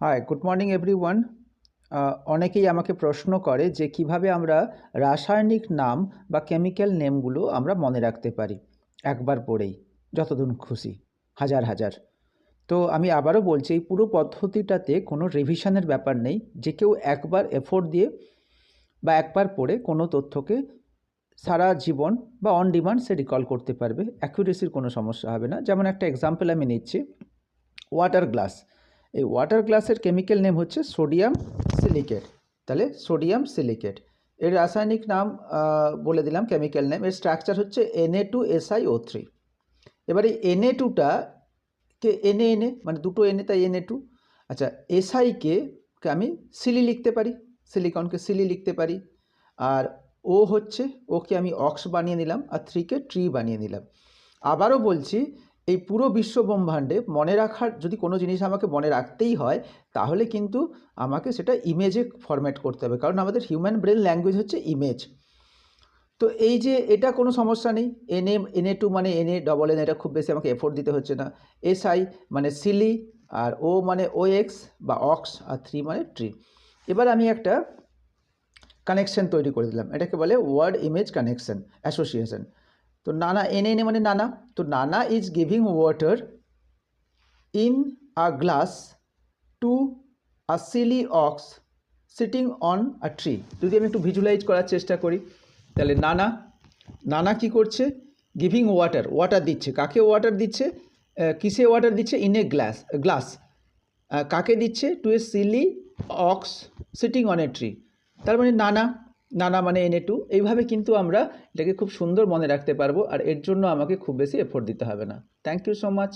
High, good morning everyone. অনেকেই আমাকে প্রশ্ন করে যে কিভাবে আমরা রাসায়নিক নাম বা কেমিক্যাল নেমগুলো আমরা মনে রাখতে পারি একবার পড়েই, যতদূর খুশি, হাজার হাজার। তো আমি আবারও বলছি, এই পুরো পদ্ধতিটাতে কোনো রিভিশনের ব্যাপার নেই। যে কেউ একবার এফোর্ট দিয়ে বা একবার পড়ে কোনো তথ্যকে সারা জীবন বা অন ডিমান্ড সে রিকল করতে পারবে। অ্যাকুরেসির কোনো সমস্যা হবে না। যেমন একটা এক্সাম্পল আমি নিচ্ছি, ওয়াটার গ্লাস। এই ওয়াটার গ্লাসের কেমিক্যাল নেম হচ্ছে সোডিয়াম সিলিকেট। তাহলে সোডিয়াম সিলিকেট এর রাসায়নিক নাম বলে দিলাম, কেমিক্যাল নেম। এর স্ট্রাকচার হচ্ছে Na2SiO3। এবার এই Na2টা কে Na মানে দুটো Na, তাই Na2। আচ্ছা, Siকে আমি সিলি লিখতে পারি, সিলিকনকে সিলি লিখতে পারি। আর ও হচ্ছে, ওকে আমি অক্স বানিয়ে নিলাম, আর 3কে ট্রি বানিয়ে নিলাম। আবারও বলছি, এই পুরো বিশ্বব্রহ্মাণ্ডে মনে রাখার যদি কোনো জিনিস আমাকে মনে রাখতেই হয়, তাহলে কিন্তু আমাকে সেটা ইমেজে ফরম্যাট করতে হবে, কারণ আমাদের হিউম্যান ব্রেন ল্যাঙ্গুয়েজ হচ্ছে ইমেজ। তো এই যে এটা কোনো সমস্যা নেই। Na2 মানে Na, এটা খুব বেশি আমাকে এফোর্ট দিতে হচ্ছে না। Si মানে সিলি, আর ও মানে OX বা অক্স, আর 3 মানে ট্রি। এবার আমি একটা কানেকশন তৈরি করে দিলাম, এটাকে বলে ওয়ার্ড ইমেজ কানেকশন অ্যাসোসিয়েশন। তো নানা, Na মানে নানা, তো নানা is giving water in a glass to a silly ox sitting on a tree. যদি আমি একটু ভিজুয়ালাইজ করার চেষ্টা করি, তাহলে নানা নানা কি করছে? গিভিং ওয়াটার, ওয়াটার দিচ্ছে। কাকে ওয়াটার দিচ্ছে? কিসে ওয়াটার দিচ্ছে? In a glass. কাকে দিচ্ছে? To a silly ox sitting on a tree. তার মানে নানা, নানা মানে Na2। এইভাবে কিন্তু আমরা এটাকে খুব সুন্দর মনে রাখতে পারবো, আর এর জন্য আমাকে খুব বেশি এফোর্ট দিতে হবে না। Thank you so much.